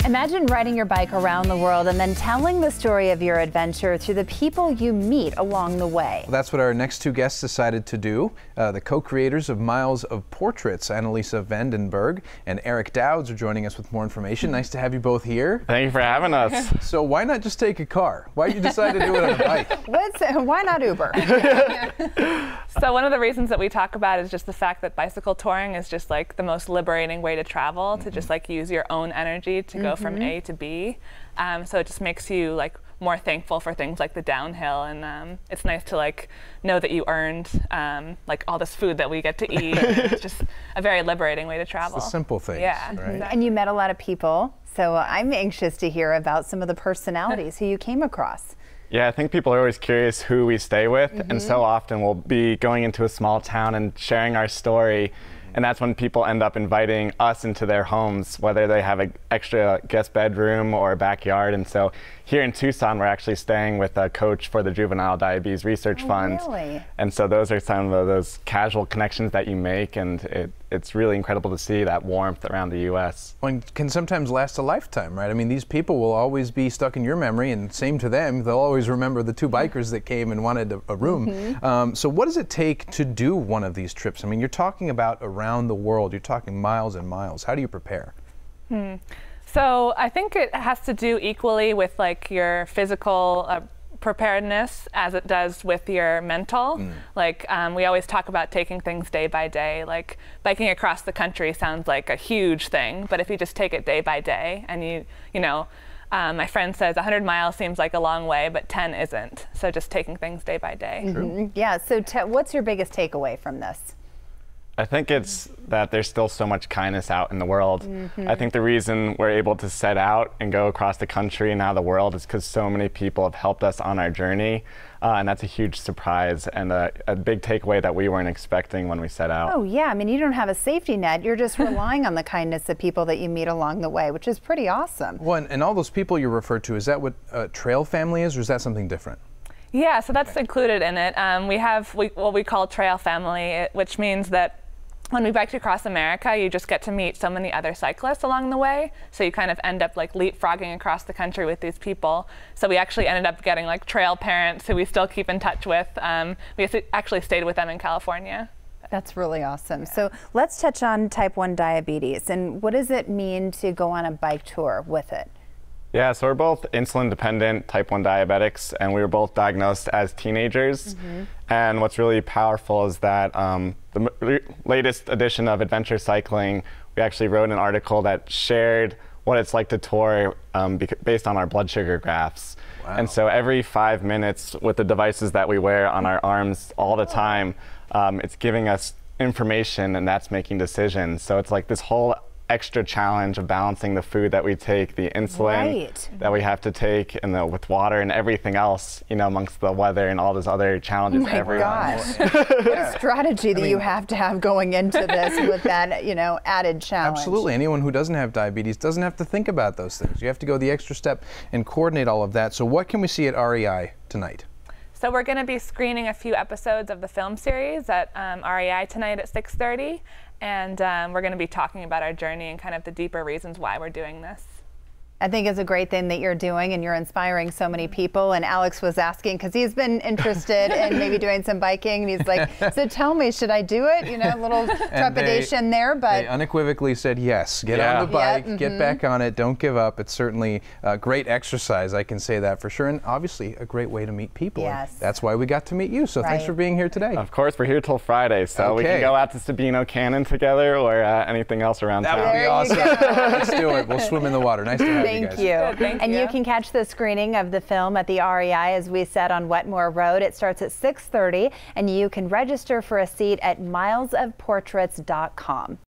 Imagine riding your bike around the world and then telling the story of your adventure through the people you meet along the way. Well, that's what our next two guests decided to do. The co-creators of Miles of Portraits, Annalisa Vandenberg and Eric Dowds, are joining us with more information. Nice to have you both here. Thank you for having us. So why not just take a car? Why did you decide to do it on a bike? Why not Uber? So one of the reasons that we talk about is just the fact that bicycle touring is just like the most liberating way to travel, to just like use your own energy to go from A to B. So it just makes you like more thankful for things like the downhill, and it's nice to like know that you earned like all this food that we get to eat. It's just a very liberating way to travel. It's the simple things. Yeah. Right? And you met a lot of people, so I'm anxious to hear about some of the personalities who you came across. Yeah, I think people are always curious who we stay with, and so often we'll be going into a small town and sharing our story, and that's when people end up inviting us into their homes, whether they have an extra guest bedroom or a backyard. And so here in Tucson, we're actually staying with a coach for the Juvenile Diabetes Research Fund. Really? And so those are some of those casual connections that you make, and it's really incredible to see that warmth around the U.S. Well, it can sometimes last a lifetime, right? I mean, these people will always be stuck in your memory, and same to them. They'll always remember the two bikers that came and wanted a room. So what does it take to do one of these trips? I mean, you're talking about around the world. You're talking miles and miles. How do you prepare? So I think it has to do equally with like your physical preparedness as it does with your mental. Like we always talk about taking things day by day. Like biking across the country sounds like a huge thing, but if you just take it day by day, and you know, my friend says 100 miles seems like a long way, but 10 isn't. So just taking things day by day. Yeah, so what's your biggest takeaway from this? I think it's that there's still so much kindness out in the world. I think the reason we're able to set out and go across the country and now the world is because so many people have helped us on our journey. And that's a huge surprise and a big takeaway that we weren't expecting when we set out. Oh yeah, I mean, you don't have a safety net. You're just relying on the kindness of people that you meet along the way, which is pretty awesome. Well, and all those people you referred to, is that what Trail Family is, or is that something different? Yeah, so that's included in it. We have what we call Trail Family, which means that when we biked across America, you just get to meet so many other cyclists along the way. So you kind of end up like leapfrogging across the country with these people. So we actually ended up getting like trail parents who we still keep in touch with. We actually stayed with them in California. That's really awesome. Yeah. So let's touch on type 1 diabetes. And what does it mean to go on a bike tour with it? Yeah, so we're both insulin-dependent type 1 diabetics, and we were both diagnosed as teenagers. And what's really powerful is that the latest edition of Adventure Cycling, we actually wrote an article that shared what it's like to tour based on our blood sugar graphs. Wow. And so every 5 minutes with the devices that we wear on our arms all the time, it's giving us information, and that's making decisions. So it's like this whole extra challenge of balancing the food that we take, the insulin that we have to take, and with water and everything else, you know, amongst the weather and all those other challenges. Oh my gosh. What a strategy that you have to have going into this with that, you know, added challenge. Absolutely. Anyone who doesn't have diabetes doesn't have to think about those things. You have to go the extra step and coordinate all of that. So what can we see at REI tonight? So we're going to be screening a few episodes of the film series at REI tonight at 6:30. And we're going to be talking about our journey and kind of the deeper reasons why we're doing this. I think it's a great thing that you're doing, and you're inspiring so many people. And Alex was asking, because he's been interested in maybe doing some biking, and he's like, so tell me, should I do it? You know, a little trepidation there, but they unequivocally said yes. Get on the bike, get back on it, don't give up. It's certainly a great exercise, I can say that for sure, and obviously a great way to meet people. Yes. That's why we got to meet you, so thanks for being here today. Of course, we're here till Friday, so we can go out to Sabino Canyon together or anything else around town. That would be awesome. Let's do it. We'll swim in the water. Nice to have you guys. Thank you. And you can catch the screening of the film at the REI, as we said, on Wetmore Road. It starts at 6:30, and you can register for a seat at milesofportraits.com.